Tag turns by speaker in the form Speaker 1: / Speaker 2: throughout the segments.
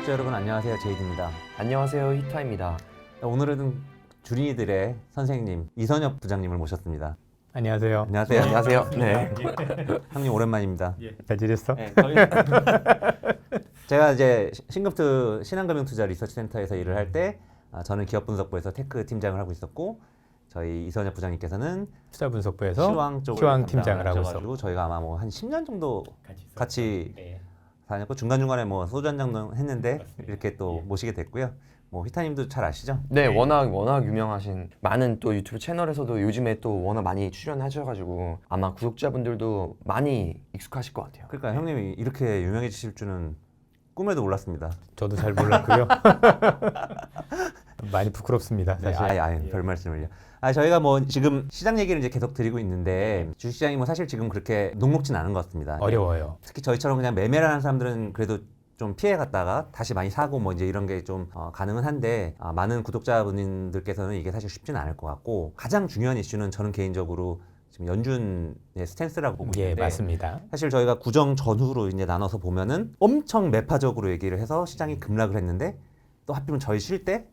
Speaker 1: 구독자 여러분 안녕하세요. 제이드입니다.
Speaker 2: 안녕하세요, 히타입니다.
Speaker 1: 오늘은 주린이들의 선생님 이선엽 부장님을 모셨습니다.
Speaker 3: 안녕하세요.
Speaker 1: 안녕하세요.
Speaker 2: 안녕하세요. 네.
Speaker 1: 형님 오랜만입니다.
Speaker 3: 잘 지냈어?
Speaker 1: 네, 제가 이제 신금투 신한금융투자 리서치센터에서 일을 할 때 저는 기업분석부에서 테크 팀장을 하고 있었고 저희 이선엽 부장님께서는
Speaker 3: 투자분석부에서
Speaker 1: 시황 쪽을
Speaker 3: 시황 팀장을 하고
Speaker 1: 하셔가지고 저희가 아마 뭐 한 10년 정도 같이
Speaker 3: 네.
Speaker 1: 다녔고 중간중간에 뭐 소주 한 잔도 했는데
Speaker 3: 맞습니다.
Speaker 1: 이렇게 또
Speaker 3: 예.
Speaker 1: 모시게 됐고요. 뭐 히타님도 잘 아시죠?
Speaker 2: 네, 워낙 유명하신 많은 또 유튜브 채널에서도 요즘에 또 워낙 많이 출연하셔가지고 아마 구독자분들도 많이 익숙하실 것 같아요.
Speaker 1: 그러니까 형님이 이렇게 유명해지실 줄은 꿈에도 몰랐습니다.
Speaker 3: 저도 잘 몰랐고요. 많이 부끄럽습니다.
Speaker 1: 네,
Speaker 3: 사실.
Speaker 1: 아예 별 말씀을요. 저희가 뭐 지금 시장 얘기를 이제 계속 드리고 있는데 주식시장이 뭐 사실 지금 그렇게 녹록진 않은 것 같습니다.
Speaker 3: 어려워요.
Speaker 1: 특히 저희처럼 그냥 매매를 하는 사람들은 그래도 좀 피해 갔다가 다시 많이 사고 뭐 이제 이런 게 좀 가능은 한데 많은 구독자분들께서는 이게 사실 쉽지는 않을 것 같고 가장 중요한 이슈는 저는 개인적으로 지금 연준의 스탠스라고 보고
Speaker 3: 예,
Speaker 1: 있는데
Speaker 3: 맞습니다.
Speaker 1: 사실 저희가 구정 전후로 이제 나눠서 보면은 엄청 매파적으로 얘기를 해서 시장이 급락을 했는데 또 하필이면 저희 쉴 때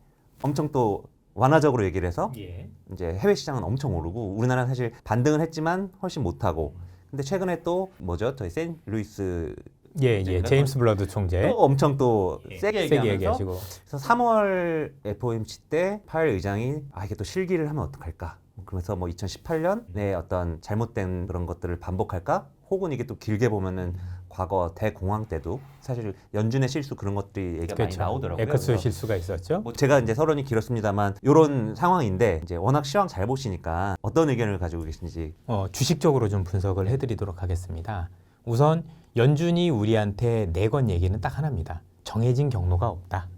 Speaker 1: 엄청 또 완화적으로 얘기를 해서
Speaker 3: 예.
Speaker 1: 이제 해외 시장은 엄청 오르고 우리나라는 사실 반등은 했지만 훨씬 못하고 근데 최근에 또 뭐죠? 저희 세인트루이스
Speaker 3: 예. 제임스 블러드 총재
Speaker 1: 또 엄청 또
Speaker 3: 예.
Speaker 1: 세게
Speaker 3: 세게
Speaker 1: 얘기하면서
Speaker 3: 얘기하시고
Speaker 1: 그래서 3월 FOMC 때 파월 의장이 이게 또 실기를 하면 어떡할까? 그러면서 뭐 2018년에 어떤 잘못된 그런 것들을 반복할까? 혹은 이게 또 길게 보면은 과거 대공황 때도 사실 연준의 실수 그런 것들이 얘기가 많이 나오더라고요.
Speaker 3: 에커스
Speaker 1: 그래서
Speaker 3: 실수가 있었죠.
Speaker 1: 뭐 제가 이제 서론이 길었습니다만 이런 상황인데 이제 워낙 시황 잘 보시니까 어떤 의견을 가지고 계신지.
Speaker 3: 주식적으로 좀 분석을 해드리도록 하겠습니다. 우선 연준이 우리한테 내건 얘기는 딱 하나입니다. 정해진 경로가 없다.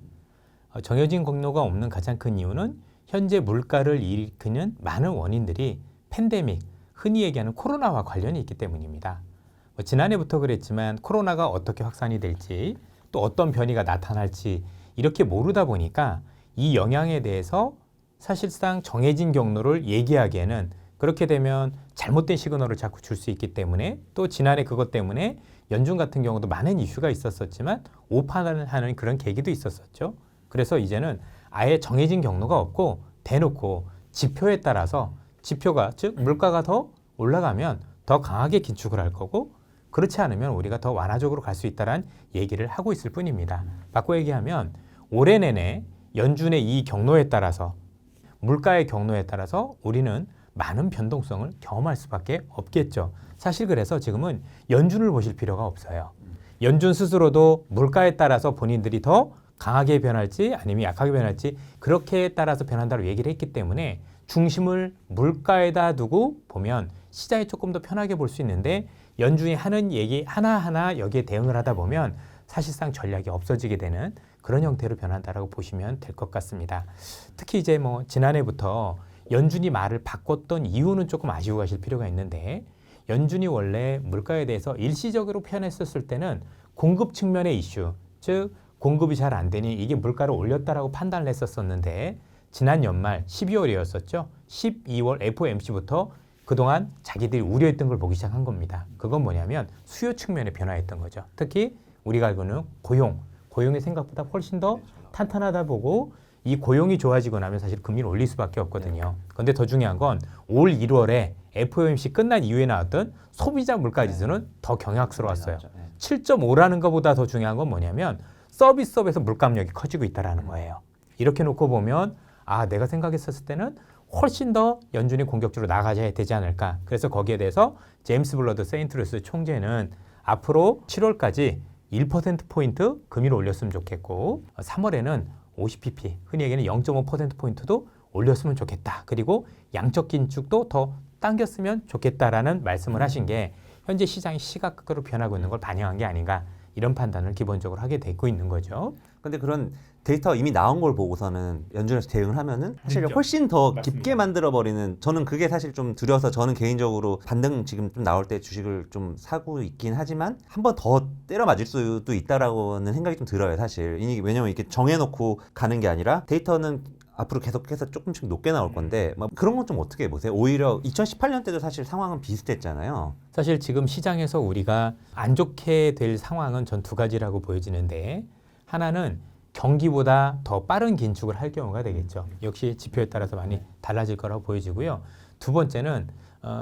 Speaker 3: 정해진 경로가 없는 가장 큰 이유는 현재 물가를 일으키는 많은 원인들이 팬데믹, 흔히 얘기하는 코로나와 관련이 있기 때문입니다. 지난해부터 그랬지만 코로나가 어떻게 확산이 될지 또 어떤 변이가 나타날지 이렇게 모르다 보니까 이 영향에 대해서 사실상 정해진 경로를 얘기하기에는 그렇게 되면 잘못된 시그널을 자꾸 줄 수 있기 때문에 또 지난해 그것 때문에 연준 같은 경우도 많은 이슈가 있었었지만 오판을 하는 그런 계기도 있었었죠. 그래서 이제는 아예 정해진 경로가 없고 대놓고 지표에 따라서 지표가 즉 물가가 더 올라가면 더 강하게 긴축을 할 거고 그렇지 않으면 우리가 더 완화적으로 갈 수 있다는 얘기를 하고 있을 뿐입니다. 바꿔 얘기하면 올해 내내 연준의 이 경로에 따라서 물가의 경로에 따라서 우리는 많은 변동성을 경험할 수밖에 없겠죠. 사실 그래서 지금은 연준을 보실 필요가 없어요. 연준 스스로도 물가에 따라서 본인들이 더 강하게 변할지 아니면 약하게 변할지 그렇게 따라서 변한다고 얘기를 했기 때문에 중심을 물가에다 두고 보면 시장이 조금 더 편하게 볼 수 있는데 연준이 하는 얘기 하나하나 여기에 대응을 하다 보면 사실상 전략이 없어지게 되는 그런 형태로 변한다라고 보시면 될 것 같습니다. 특히 이제 뭐 지난해부터 연준이 말을 바꿨던 이유는 조금 아시고 가실 필요가 있는데 연준이 원래 물가에 대해서 일시적으로 표현했었을 때는 공급 측면의 이슈, 즉 공급이 잘 안 되니 이게 물가를 올렸다라고 판단을 했었었는데 지난 연말 12월이었었죠. 12월 FOMC부터 그동안 자기들이 우려했던 걸 보기 시작한 겁니다. 그건 뭐냐면 수요 측면에 변화했던 거죠. 특히 우리가 알고는 고용이 생각보다 훨씬 더 탄탄하다 보고 이 고용이 좋아지고 나면 사실 금리를 올릴 수밖에 없거든요. 그런데 더 중요한 건 올 1월에 FOMC 끝난 이후에 나왔던 소비자 물가 지수는 더 경약스러웠어요. 7.5라는 것보다 더 중요한 건 뭐냐면 서비스업에서 물감력이 커지고 있다는 거예요. 이렇게 놓고 보면 내가 생각했었을 때는 훨씬 더 연준이 공격적으로 나가야 되지 않을까. 그래서 거기에 대해서 제임스 블러드 세인트루이스 총재는 앞으로 7월까지 1%포인트 금리를 올렸으면 좋겠고 3월에는 50pp, 흔히 얘기하는 0.5%포인트도 올렸으면 좋겠다. 그리고 양적 긴축도 더 당겼으면 좋겠다라는 말씀을 하신 게 현재 시장이 시각적으로 변하고 있는 걸 반영한 게 아닌가 이런 판단을 기본적으로 하게 되고 있는 거죠.
Speaker 1: 근데 그런 데이터 이미 나온 걸 보고서는 연준에서 대응을 하면은 사실
Speaker 3: 그렇죠.
Speaker 1: 훨씬 더
Speaker 3: 맞습니다.
Speaker 1: 깊게 만들어버리는 저는 그게 사실 좀 두려워서 저는 개인적으로 반등 지금 좀 나올 때 주식을 좀 사고 있긴 하지만 한 번 더 때려 맞을 수도 있다라고는 생각이 좀 들어요 사실. 이게 왜냐면 이렇게 정해놓고 가는 게 아니라 데이터는 앞으로 계속해서 조금씩 높게 나올 건데 막 그런 건 좀 어떻게 보세요? 오히려 2018년 때도 사실 상황은 비슷했잖아요.
Speaker 3: 사실 지금 시장에서 우리가 안 좋게 될 상황은 전 두 가지라고 보여지는데 하나는 경기보다 더 빠른 긴축을 할 경우가 되겠죠. 역시 지표에 따라서 많이 달라질 거라고 보여지고요. 두 번째는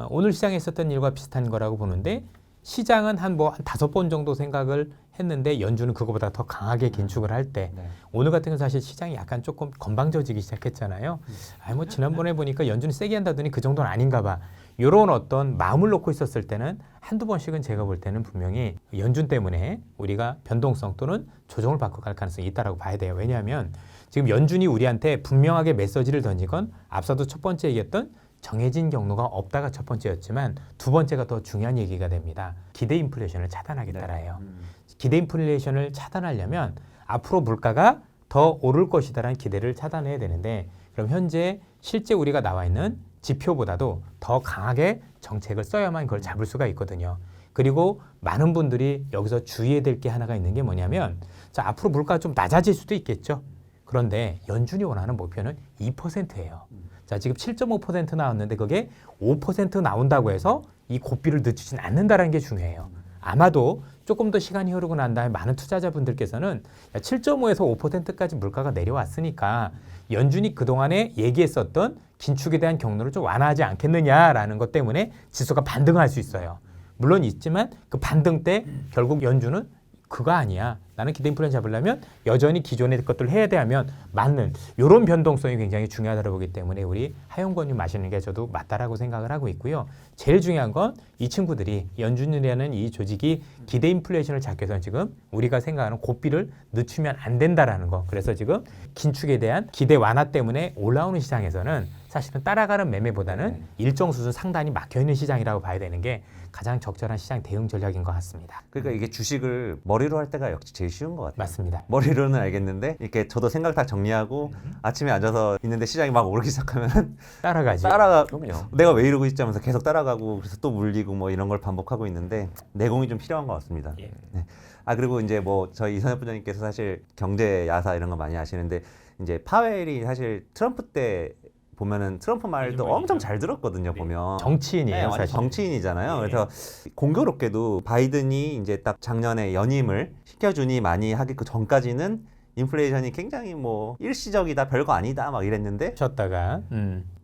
Speaker 3: 오늘 시장에 있었던 일과 비슷한 거라고 보는데 시장은 한 5번 정도 생각을 했는데 연준은 그거보다 더 강하게 긴축을 할 때
Speaker 1: 네.
Speaker 3: 오늘 같은 건 사실 시장이 약간 조금 건방져지기 시작했잖아요. 지난번에 보니까 연준이 세게 한다더니 그 정도는 아닌가 봐. 이런 어떤 마음을 놓고 있었을 때는 한두 번씩은 제가 볼 때는 분명히 연준 때문에 우리가 변동성 또는 조정을 받고 갈 가능성이 있다라고 봐야 돼요. 왜냐하면 지금 연준이 우리한테 분명하게 메시지를 던진 건 앞서도 첫 번째 얘기했던 정해진 경로가 없다가 첫 번째였지만 두 번째가 더 중요한 얘기가 됩니다. 기대 인플레이션을 차단하겠다라예요. 기대 인플레이션을 차단하려면 앞으로 물가가 더 오를 것이다라는 기대를 차단해야 되는데 그럼 현재 실제 우리가 나와 있는 지표보다도 더 강하게 정책을 써야만 그걸 잡을 수가 있거든요. 그리고 많은 분들이 여기서 주의해야 될 게 하나가 있는 게 뭐냐면 자, 앞으로 물가가 좀 낮아질 수도 있겠죠. 그런데 연준이 원하는 목표는 2%예요. 자, 지금 7.5% 나왔는데 그게 5% 나온다고 해서 이 고삐를 늦추진 않는다는 게 중요해요. 아마도 조금 더 시간이 흐르고 난 다음에 많은 투자자분들께서는 7.5에서 5%까지 물가가 내려왔으니까 연준이 그동안에 얘기했었던 긴축에 대한 경로를 좀 완화하지 않겠느냐라는 것 때문에 지수가 반등할 수 있어요. 물론 있지만 그 반등 때 결국 연준은 그거 아니야. 나는 기대 인플레이션 잡으려면 여전히 기존의 것들을 해야 돼 하면 맞는 이런 변동성이 굉장히 중요하다고 보기 때문에 우리 하용권유 마시는 게 저도 맞다라고 생각을 하고 있고요. 제일 중요한 건 이 친구들이 연준이라는 이 조직이 기대 인플레이션을 잡기 위해서는 지금 우리가 생각하는 고삐를 늦추면 안 된다라는 거. 그래서 지금 긴축에 대한 기대 완화 때문에 올라오는 시장에서는 사실은 따라가는 매매보다는 일정 수준 상단이 막혀있는 시장이라고 봐야 되는 게 가장 적절한 시장 대응 전략인 것 같습니다.
Speaker 1: 그러니까 이게 주식을 머리로 할 때가 역시 제일 쉬운 것 같아요.
Speaker 3: 맞습니다.
Speaker 1: 머리로는 알겠는데 이렇게 저도 생각 다 정리하고 아침에 앉아서 있는데 시장이 막 오르기 시작하면
Speaker 3: 따라가지.
Speaker 2: 그럼요.
Speaker 1: 내가 왜 이러고 있지 하면서 계속 따라가고 그래서 또 물리고 뭐 이런 걸 반복하고 있는데 내공이 좀 필요한 것 같습니다.
Speaker 3: 예.
Speaker 1: 네. 그리고 이제 뭐 저희 이선엽 부장님께서 사실 경제 야사 이런 거 많이 아시는데 이제 파웰이 사실 트럼프 때 보면은 트럼프 말도 엄청 잘 들었거든요. 보면
Speaker 3: 정치인이에요,
Speaker 1: 네, 완전
Speaker 3: 사실.
Speaker 1: 정치인이잖아요.
Speaker 3: 예.
Speaker 1: 그래서 공교롭게도 바이든이 이제 딱 작년에 연임을 시켜주니 많이 하기 그 전까지는 인플레이션이 굉장히 뭐 일시적이다, 별거 아니다 막 이랬는데
Speaker 3: 셨다가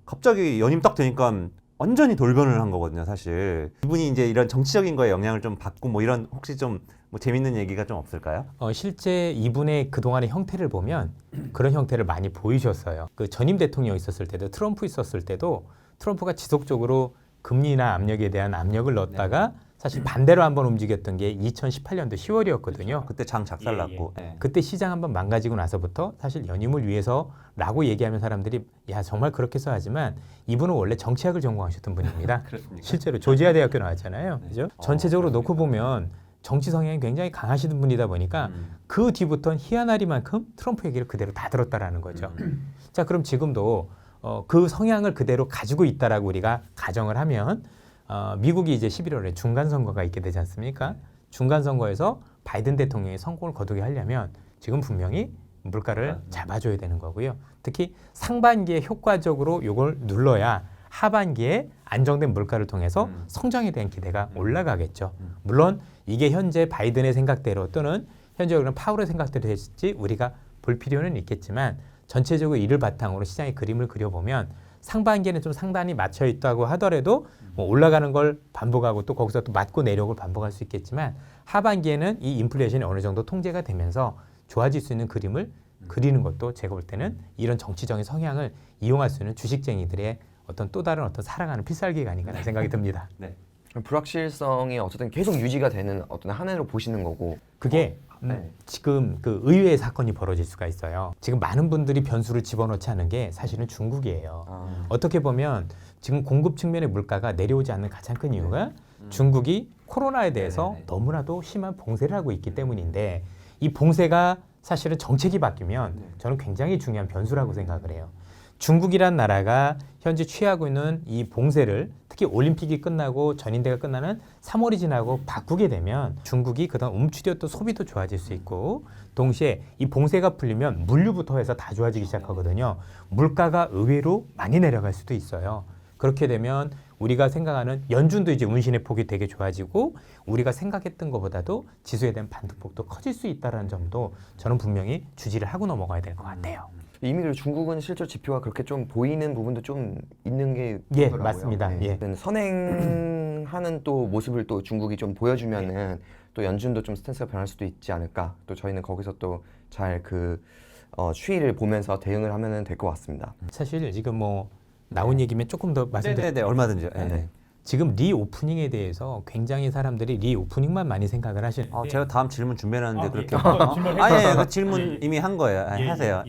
Speaker 1: 갑자기 연임 딱 되니까 완전히 돌변을 한 거거든요, 사실. 이분이 이제 이런 정치적인 거에 영향을 좀 받고 뭐 이런 혹시 좀 뭐 재밌는 얘기가 좀 없을까요?
Speaker 3: 실제 이분의 그동안의 형태를 보면 그런 형태를 많이 보이셨어요. 그 전임 대통령 있었을 때도 트럼프 있었을 때도 트럼프가 지속적으로 금리나 압력에 대한 압력을 넣었다가 사실 반대로 한번 움직였던 게 2018년도 10월이었거든요.
Speaker 1: 그때 장 작살났고. 네.
Speaker 3: 그때 시장 한번 망가지고 나서부터 사실 연임을 위해서라고 얘기하면 사람들이 야 정말 그렇게 써야지만 이분은 원래 정치학을 전공하셨던 분입니다.
Speaker 1: 그렇습니까?
Speaker 3: 실제로 조지아 대학교 나왔잖아요. 그죠? 전체적으로 놓고 보면 정치 성향이 굉장히 강하시던 분이다 보니까 그 뒤부터는 희한하리만큼 트럼프 얘기를 그대로 다 들었다라는 거죠. 자, 그럼 지금도 그 성향을 그대로 가지고 있다라고 우리가 가정을 하면 미국이 이제 11월에 중간 선거가 있게 되지 않습니까? 중간 선거에서 바이든 대통령이 성공을 거두게 하려면 지금 분명히 물가를 잡아줘야 되는 거고요. 특히 상반기에 효과적으로 이걸 눌러야 하반기에 안정된 물가를 통해서 성장에 대한 기대가 올라가겠죠. 물론 이게 현재 바이든의 생각대로 또는 현재적으로는 파월의 생각대로 될지 우리가 볼 필요는 있겠지만 전체적으로 이를 바탕으로 시장의 그림을 그려보면 상반기에는 좀 상단이 맞춰 있다고 하더라도 뭐 올라가는 걸 반복하고 또 거기서 또 맞고 내려오고 반복할 수 있겠지만 하반기에는 이 인플레이션이 어느 정도 통제가 되면서 좋아질 수 있는 그림을 그리는 것도 제가 볼 때는 이런 정치적인 성향을 이용할 수 있는 주식쟁이들의 어떤 또 다른 어떤 살아가는 필살기가 아닌가 생각이 듭니다.
Speaker 1: 네.
Speaker 2: 불확실성이 어쨌든 계속 유지가 되는 어떤 한 해로 보시는 거고
Speaker 3: 그게 지금 그 의외의 사건이 벌어질 수가 있어요. 지금 많은 분들이 변수를 집어넣지 않은 게 사실은 중국이에요. 어떻게 보면 지금 공급 측면의 물가가 내려오지 않는 가장 큰 이유가 중국이 코로나에 대해서 너무나도 심한 봉쇄를 하고 있기 때문인데 이 봉쇄가 사실은 정책이 바뀌면 저는 굉장히 중요한 변수라고 생각을 해요. 중국이란 나라가 현재 취하고 있는 이 봉쇄를 특히 올림픽이 끝나고 전인대가 끝나는 3월이 지나고 바꾸게 되면 중국이 그동안 움츠렸던 소비도 좋아질 수 있고 동시에 이 봉쇄가 풀리면 물류부터 해서 다 좋아지기 시작하거든요. 물가가 의외로 많이 내려갈 수도 있어요. 그렇게 되면 우리가 생각하는 연준도 이제 운신의 폭이 되게 좋아지고 우리가 생각했던 것보다도 지수에 대한 반등폭도 커질 수 있다는 점도 저는 분명히 주지를 하고 넘어가야 될 것 같아요.
Speaker 2: 이미 그리고 중국은 실제 지표가 그렇게 좀 보이는 부분도 좀 있는 게
Speaker 3: 예,
Speaker 2: 보더라고요.
Speaker 3: 맞습니다.
Speaker 2: 네.
Speaker 3: 예.
Speaker 2: 선행하는 또 모습을 또 중국이 좀 보여주면은 또 연준도 좀 스탠스가 변할 수도 있지 않을까. 또 저희는 거기서 또 잘 추이를 보면서 대응을 하면 될 것 같습니다.
Speaker 3: 사실 지금 뭐 나온 얘기면 조금 더 말씀드리면
Speaker 1: 네네네 얼마든지요. 네.
Speaker 2: 네.
Speaker 3: 지금 리오프닝에 대해서 굉장히 사람들이 리오프닝만 많이 생각을 하시는데
Speaker 1: 제가 다음 질문 준비해놨는데 그렇게
Speaker 3: 질문해
Speaker 1: 그 질문 이미 한 거예요. 하세요.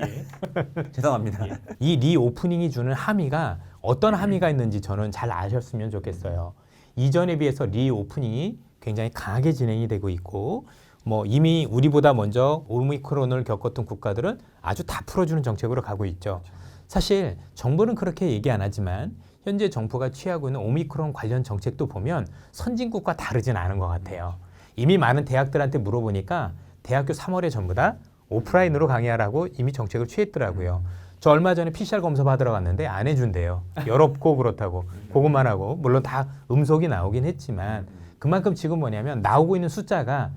Speaker 1: 죄송합니다.
Speaker 3: 이 리오프닝이 주는 함의가 어떤 함의가 있는지 저는 잘 아셨으면 좋겠어요. 이전에 비해서 리오프닝이 굉장히 강하게 진행이 되고 있고 뭐 이미 우리보다 먼저 오미크론을 겪었던 국가들은 아주 다 풀어주는 정책으로 가고 있죠. 사실 정부는 그렇게 얘기 안 하지만 현재 정부가 취하고 있는 오미크론 관련 정책도 보면 선진국과 다르진 않은 것 같아요. 이미 많은 대학들한테 물어보니까 대학교 3월에 전부 다 오프라인으로 강의하라고 이미 정책을 취했더라고요. 저 얼마 전에 PCR 검사 받으러 갔는데 안 해준대요. 여롭고 그렇다고. 그것만 하고 물론 다 음속이 나오긴 했지만 그만큼 지금 뭐냐면 나오고 있는 숫자가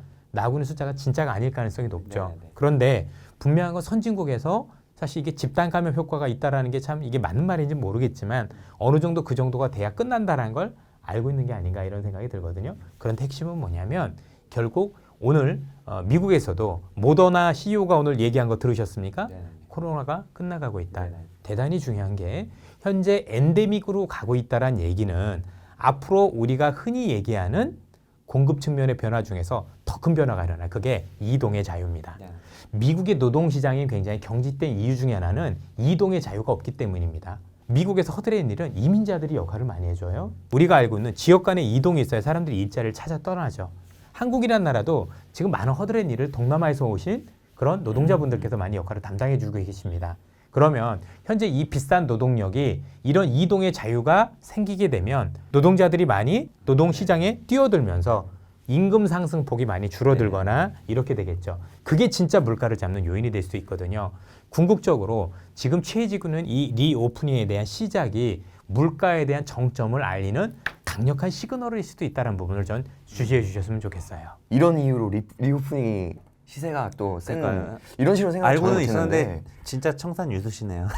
Speaker 3: 진짜가 아닐 가능성이 높죠.
Speaker 1: 네네.
Speaker 3: 그런데 분명한 건 선진국에서 사실 이게 집단 감염 효과가 있다라는 게 참 이게 맞는 말인지 모르겠지만 어느 정도 그 정도가 돼야 끝난다라는 걸 알고 있는 게 아닌가 이런 생각이 들거든요. 그런데 핵심은 뭐냐면 결국 오늘 미국에서도 모더나 CEO가 오늘 얘기한 거 들으셨습니까?
Speaker 1: 네.
Speaker 3: 코로나가 끝나가고 있다.
Speaker 1: 네네.
Speaker 3: 대단히 중요한 게 현재 엔데믹으로 가고 있다라는 얘기는 앞으로 우리가 흔히 얘기하는 공급 측면의 변화 중에서 더 큰 변화가 일어나요. 그게 이동의 자유입니다.
Speaker 1: 네.
Speaker 3: 미국의 노동시장이 굉장히 경직된 이유 중에 하나는 이동의 자유가 없기 때문입니다. 미국에서 허드렛 일은 이민자들이 역할을 많이 해줘요. 우리가 알고 있는 지역 간의 이동이 있어야 사람들이 일자리를 찾아 떠나죠. 한국이라는 나라도 지금 많은 허드렛 일을 동남아에서 오신 그런 노동자분들께서 많이 역할을 담당해주고 계십니다. 그러면 현재 이 비싼 노동력이 이런 이동의 자유가 생기게 되면 노동자들이 많이 노동시장에 뛰어들면서 임금 상승폭이 많이 줄어들거나 이렇게 되겠죠. 그게 진짜 물가를 잡는 요인이 될 수 있거든요. 궁극적으로 지금 취해지고 있는 이 리오프닝에 대한 시작이 물가에 대한 정점을 알리는 강력한 시그널일 수도 있다는 부분을 전 주시해 주셨으면 좋겠어요.
Speaker 2: 이런 이유로 리오프닝이 시세가 또 센
Speaker 1: 그러니까요.
Speaker 2: 이런 식으로 생각
Speaker 1: 알고는 있었는데 진짜 청산 유수시네요.